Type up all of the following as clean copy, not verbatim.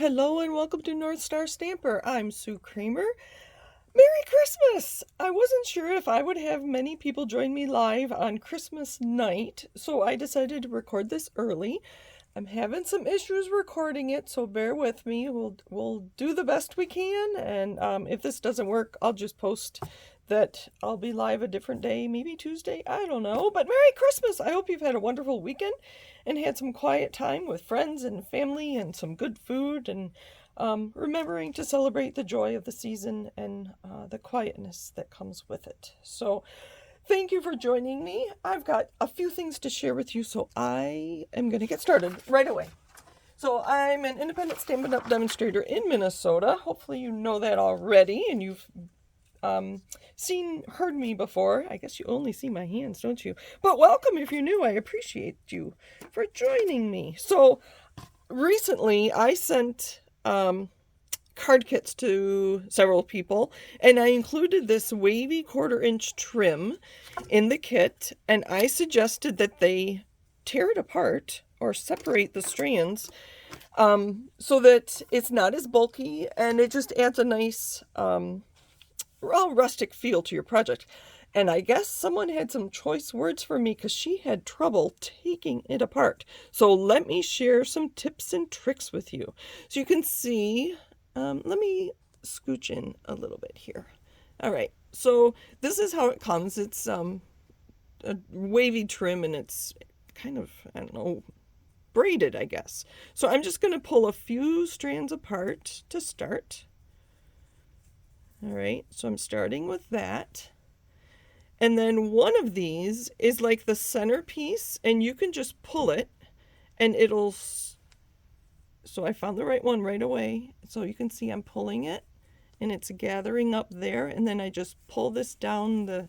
Hello and welcome to North Star Stamper. I'm Sue Kramer. Merry Christmas! I wasn't sure if I would have many people join me live on Christmas night, so I decided to record this early. I'm having some issues recording it, so bear with me. We'll do the best we can, and if this doesn't work, I'll just post that I'll be live a different day, maybe Tuesday, I don't know. But Merry Christmas! I hope you've had a wonderful weekend and had some quiet time with friends and family and some good food and remembering to celebrate the joy of the season and the quietness that comes with it. So thank you for joining me. I've got a few things to share with you, so I am going to get started right away. So I'm an independent Stampin' Up! Demonstrator in Minnesota. Hopefully you know that already and you've heard me before. I guess you only see my hands, don't you? But welcome if you're new. I appreciate you for joining me. So recently I sent card kits to several people, and I included this wavy 1/4-inch trim in the kit, and I suggested that they tear it apart or separate the strands so that it's not as bulky and it just adds a nice rustic feel to your project. And I guess someone had some choice words for me because she had trouble taking it apart. So let me share some tips and tricks with you. So you can see, let me scooch in a little bit here. All right, so this is how it comes. It's a wavy trim and it's kind of, I don't know, braided, I guess. So I'm just going to pull a few strands apart to start. All right, so I'm starting with that. And then one of these is like the centerpiece, and you can just pull it and it'll, so I found the right one right away. So you can see I'm pulling it and it's gathering up there, and then I just pull this down the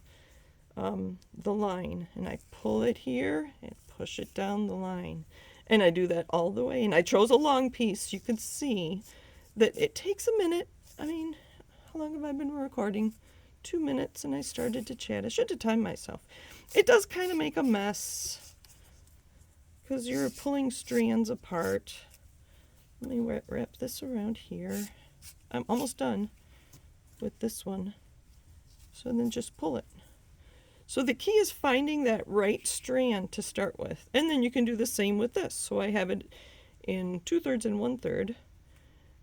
line, and I pull it here and push it down the line. And I do that all the way. And I chose a long piece. You can see that it takes a minute. I mean, how long have I been recording? 2 minutes, and I started to chat. I should have timed myself. It does kind of make a mess because you're pulling strands apart. Let me wrap this around here. I'm almost done with this one. So then just pull it. So the key is finding that right strand to start with. And then you can do the same with this. So I have it in 2/3 and 1/3.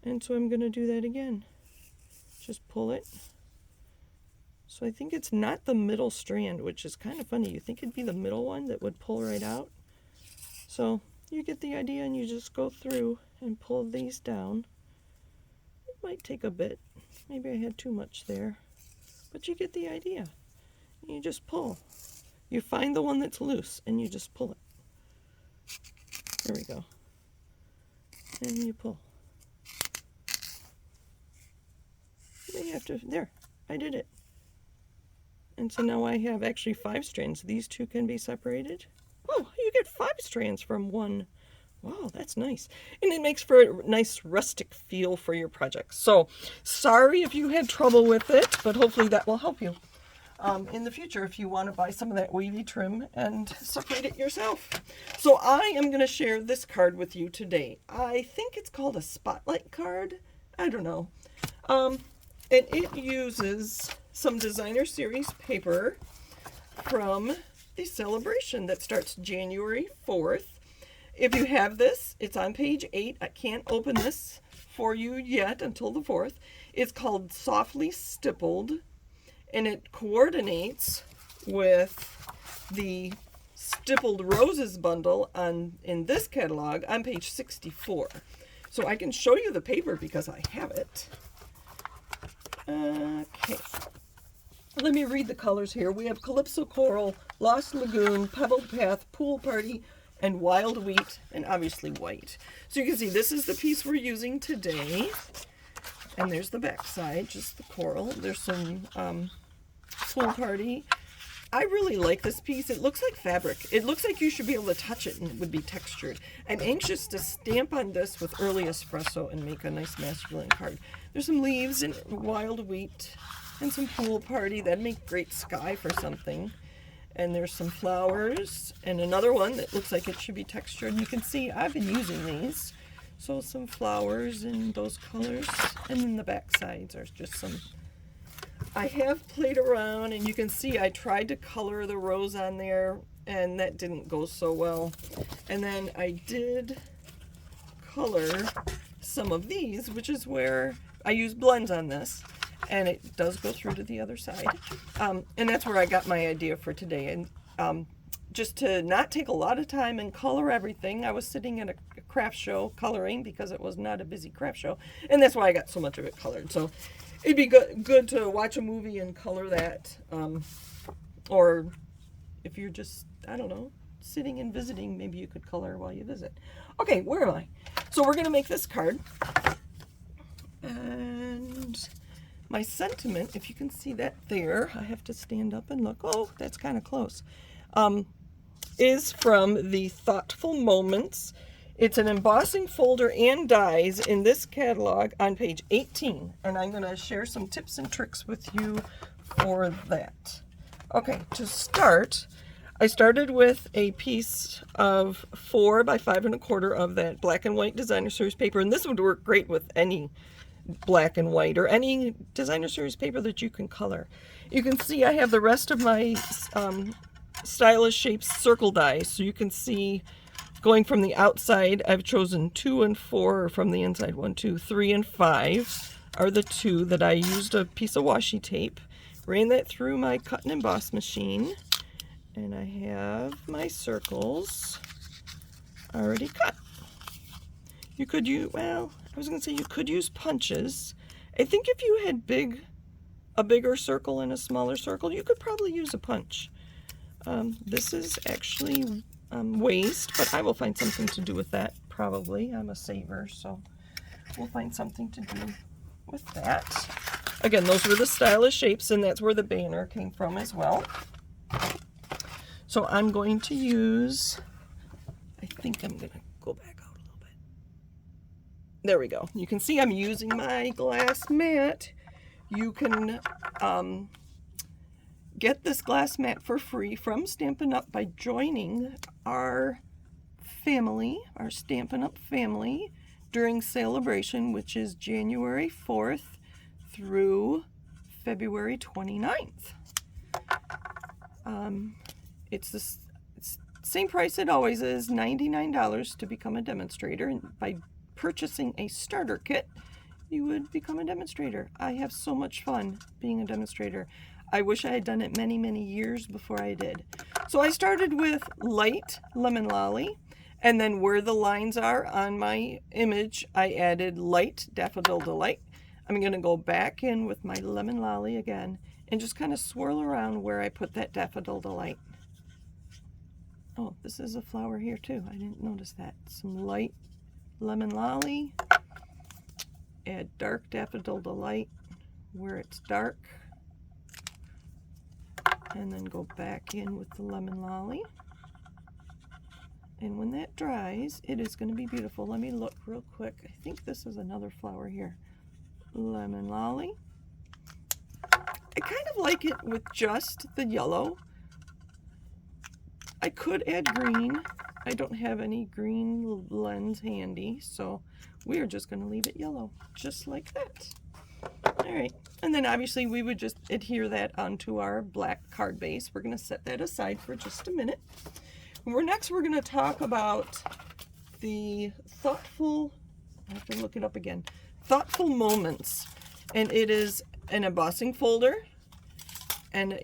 And so I'm going to do that again. Just pull it. So I think it's not the middle strand, which is kind of funny. You think it'd be the middle one that would pull right out. So you get the idea, and you just go through and pull these down. It might take a bit. Maybe I had too much there. But you get the idea. You just pull. You find the one that's loose, and you just pull it. There we go. And you pull. You have to, there, I did it. And so now I have actually 5 strands. These two can be separated. Oh, you get 5 strands from one. Wow, that's nice. And it makes for a nice rustic feel for your project. So sorry if you had trouble with it, but hopefully that will help you in the future if you want to buy some of that wavy trim and separate it yourself. So I am going to share this card with you today. I think it's called a spotlight card. I don't know. And it uses some designer series paper from the celebration that starts January 4th. If you have this, it's on page 8. I can't open this for you yet until the 4th. It's called Softly Stippled, and it coordinates with the Stippled Roses bundle in this catalog on page 64. So I can show you the paper because I have it. Okay, let me read the colors here. We have Calypso Coral, Lost Lagoon, Pebbled Path, Pool Party, and Wild Wheat, and obviously white. So you can see this is the piece we're using today. And there's the back side, just the coral. There's some Pool Party. I really like this piece. It looks like fabric. It looks like you should be able to touch it and it would be textured. I'm anxious to stamp on this with early espresso and make a nice masculine card. There's some leaves and wild wheat and some Pool Party. That'd make great sky for something. And there's some flowers and another one that looks like it should be textured. And you can see I've been using these. So some flowers in those colors, and then the back sides are just some. I have played around, and you can see I tried to color the rose on there, and that didn't go so well. And then I did color some of these, which is where I use blends on this, and it does go through to the other side. And that's where I got my idea for today. And just to not take a lot of time and color everything, I was sitting at a craft show coloring because it was not a busy craft show, and that's why I got so much of it colored. So it'd be good to watch a movie and color that, or if you're just, I don't know, sitting and visiting, maybe you could color while you visit. Okay, where am I? So we're gonna make this card, and my sentiment, if you can see that there, I have to stand up and look. Oh, that's kind of close. Is from the Thoughtful Moments. It's an embossing folder and dies in this catalog on page 18, and I'm going to share some tips and tricks with you for that. Okay, to start, I started with a piece of 4 by 5 1/4 of that black and white designer series paper, and this would work great with any black and white or any designer series paper that you can color. You can see I have the rest of my stylish shapes circle dies, so you can see going from the outside I've chosen 2 and 4, or from the inside 1, 2, 3, and 5 are the 2 that I used a piece of washi tape, ran that through my cut and emboss machine, and I have my circles already cut. You could use, well, I was going to say you could use punches. I think if you had a bigger circle and a smaller circle, you could probably use a punch. This is actually waste, but I will find something to do with that, probably. I'm a saver, so we'll find something to do with that. Again, those were the stylish shapes, and that's where the banner came from as well. So I'm going to use, I think I'm going to go back out a little bit. There we go. You can see I'm using my glass mat. You can get this glass mat for free from Stampin' Up! By joining our family, our Stampin' Up! Family, during Sale-a-bration, which is January 4th through February 29th. It's the same price it always is, $99 to become a demonstrator. And by purchasing a starter kit, you would become a demonstrator. I have so much fun being a demonstrator. I wish I had done it many, many years before I did. So I started with light Lemon Lolly, and then where the lines are on my image, I added light Daffodil Delight. I'm going to go back in with my Lemon Lolly again and just kind of swirl around where I put that Daffodil Delight. Oh, this is a flower here too. I didn't notice that. Some light Lemon Lolly. Add dark Daffodil Delight where it's dark. And then go back in with the Lemon Lolly. And when that dries, it is going to be beautiful. Let me look real quick. I think this is another flower here. Lemon Lolly. I kind of like it with just the yellow. I could add green. I don't have any green lens handy, so we are just going to leave it yellow, just like that. All right, and then obviously we would just adhere that onto our black card base. We're going to set that aside for just a minute. We're going to talk about the Thoughtful, I have to look it up again, Thoughtful Moments, and it is an embossing folder and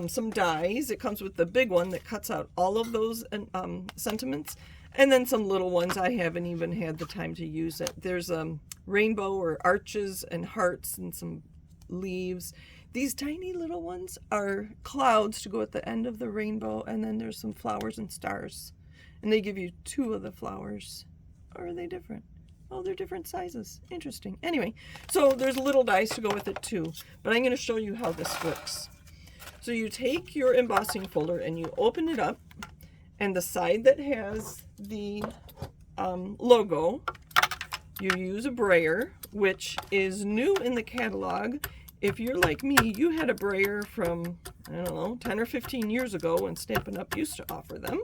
some dies. It comes with the big one that cuts out all of those sentiments, and then some little ones. I haven't even had the time to use it. There's rainbow or arches and hearts and some leaves. These tiny little ones are clouds to go at the end of the rainbow, and then there's some flowers and stars, and they give you 2 of the flowers. Or are they different? Oh, they're different sizes. Interesting. Anyway, so there's little dice to go with it too, but I'm going to show you how this works. So you take your embossing folder and you open it up, and the side that has the logo, you use a brayer, which is new in the catalog. If you're like me, you had a brayer from, I don't know, 10 or 15 years ago when Stampin' Up! Used to offer them.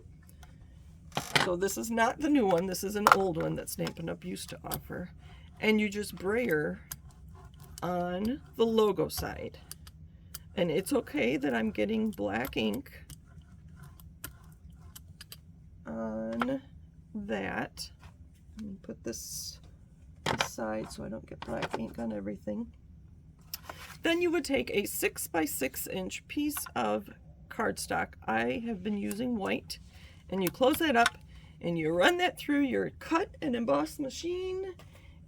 So this is not the new one. This is an old one that Stampin' Up! Used to offer. And you just brayer on the logo side. And it's okay that I'm getting black ink on that. Let me put this aside so I don't get black ink on everything. Then you would take a 6 by 6 inch piece of cardstock. I have been using white. And you close that up and you run that through your cut and emboss machine,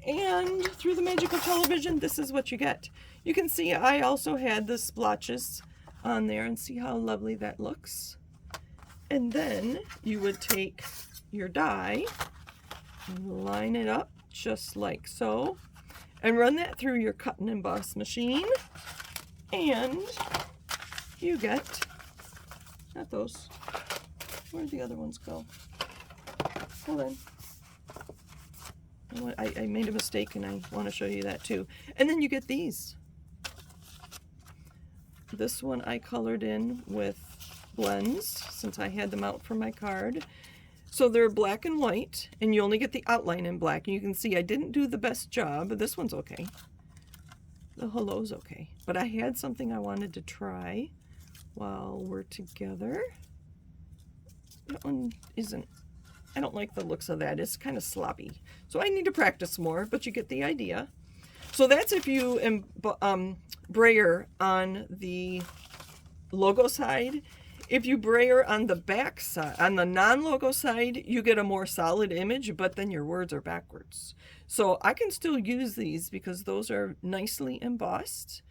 and through the magic of television, this is what you get. You can see I also had the splotches on there, and see how lovely that looks. And then you would take your die, line it up just like so, and run that through your cut and emboss machine, and you get, not those, where'd the other ones go? Hold on. I made a mistake and I want to show you that too. And then you get these. This one I colored in with blends since I had them out for my card. So they're black and white, and you only get the outline in black. And you can see I didn't do the best job, but this one's okay. The hello's okay. But I had something I wanted to try while we're together. That one isn't, I don't like the looks of that. It's kind of sloppy. So I need to practice more, but you get the idea. So that's if you brayer on the logo side. If you brayer on the back side, on the non-logo side, you get a more solid image, but then your words are backwards. So I can still use these because those are nicely embossed.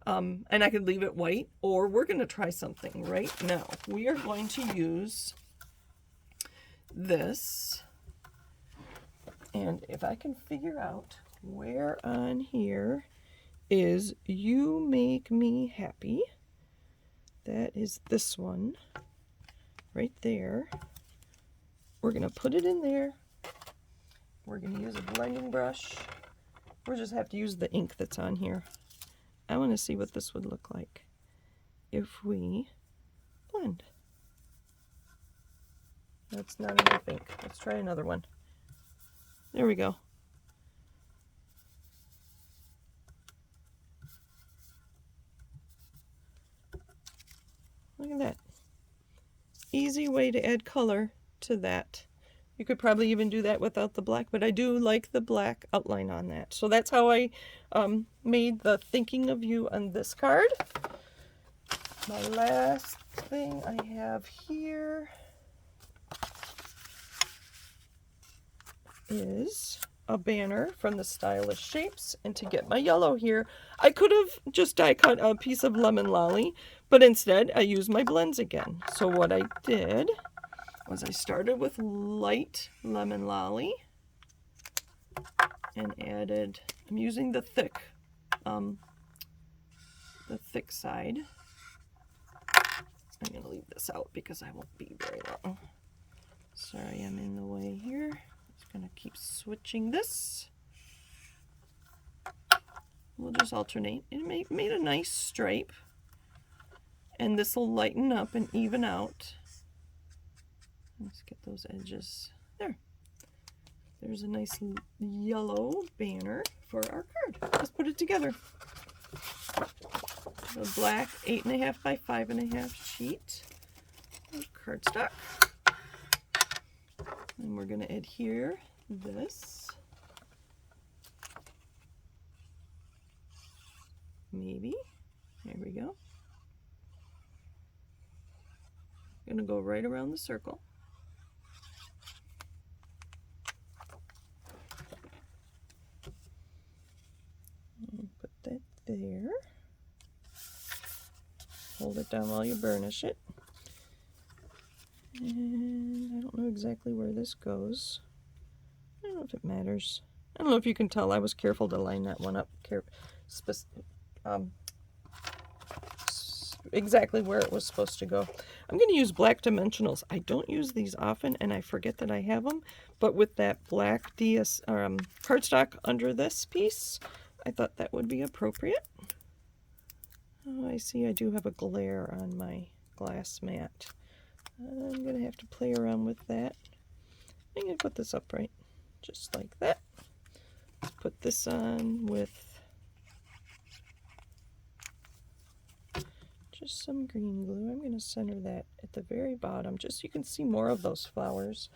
And I could leave it white, or we're going to try something right now. We are going to use this, and if I can figure out where on here is You Make Me Happy, that is this one right there. We're going to put it in there. We're going to use a blending brush. We'll just have to use the ink that's on here. I want to see what this would look like if we blend. That's not enough ink. Let's try another one. There we go. Look at that. Easy way to add color to that. You could probably even do that without the black, but I do like the black outline on that. So that's how I made the Thinking of You on this card. My last thing I have here is a banner from the Stylish Shapes. And to get my yellow here, I could have just die cut a piece of Lemon Lolly, but instead I used my blends again. So what I did was I started with light Lemon Lolly and added, I'm using the thick side. I'm going to leave this out because I won't be very long. Sorry, I'm in the way here. Going to keep switching this. We'll just alternate. It made a nice stripe, and this will lighten up and even out. Let's get those edges there. There's a nice yellow banner for our card. Let's put it together. The black 8.5 by 5.5 sheet of cardstock. And we're going to adhere this. Maybe. There we go. I'm going to go right around the circle. And put that there. Hold it down while you burnish it. And I don't know exactly where this goes. I don't know if it matters. I don't know if you can tell I was careful to line that one up exactly where it was supposed to go. I'm going to use black dimensionals. I don't use these often, and I forget that I have them, but with that black cardstock under this piece, I thought that would be appropriate. Oh, I see I do have a glare on my glass mat. I'm going to have to play around with that. I'm going to put this upright, just like that. Let's put this on with just some green glue. I'm going to center that at the very bottom, just so you can see more of those flowers.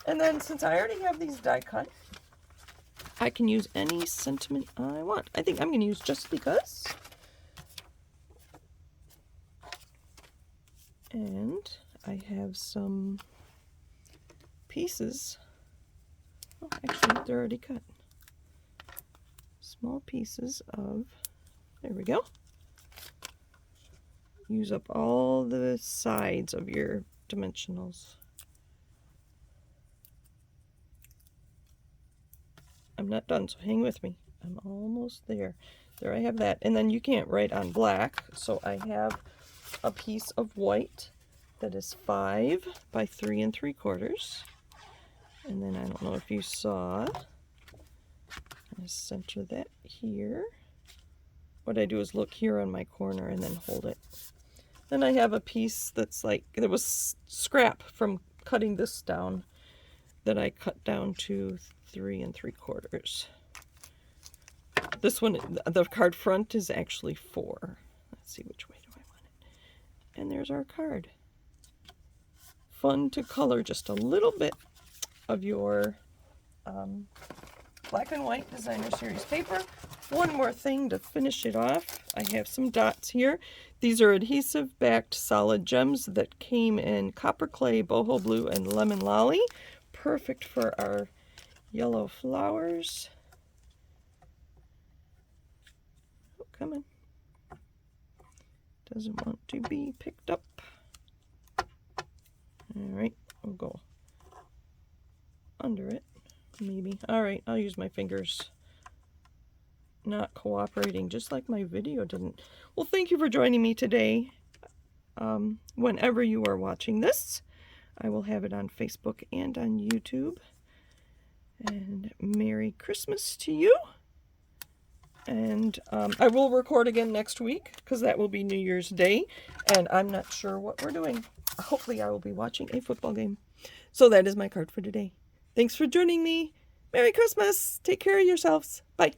And then since I already have these die cut, I can use any sentiment I want. I think I'm going to use Just Because. And I have some pieces. Oh, actually, they're already cut. Small pieces of, there we go. Use up all the sides of your dimensionals. I'm not done, so hang with me. I'm almost there. There I have that. And then you can't write on black, so I have a piece of white that is 5 by 3 3/4. And then I don't know if you saw, I center that here. What I do is look here on my corner and then hold it. Then I have a piece that's like, there was scrap from cutting this down that I cut down to 3 3/4. This one, the card front is actually 4. Let's see, which way do I want it? And there's our card. Fun to color just a little bit of your black and white designer series paper. One more thing to finish it off. I have some dots here. These are adhesive backed solid gems that came in copper clay, boho blue, and lemon lolly. Perfect for our yellow flowers. Oh, come on. Doesn't want to be picked up. All right, we'll go under it, maybe. All right, I'll use my fingers. Not cooperating, just like my video didn't. Well, thank you for joining me today. Whenever you are watching this, I will have it on Facebook and on YouTube. And Merry Christmas to you. And I will record again next week, because that will be New Year's Day, and I'm not sure what we're doing. Hopefully I will be watching a football game. So that is my card for today. Thanks for joining me. Merry Christmas. Take care of yourselves. Bye.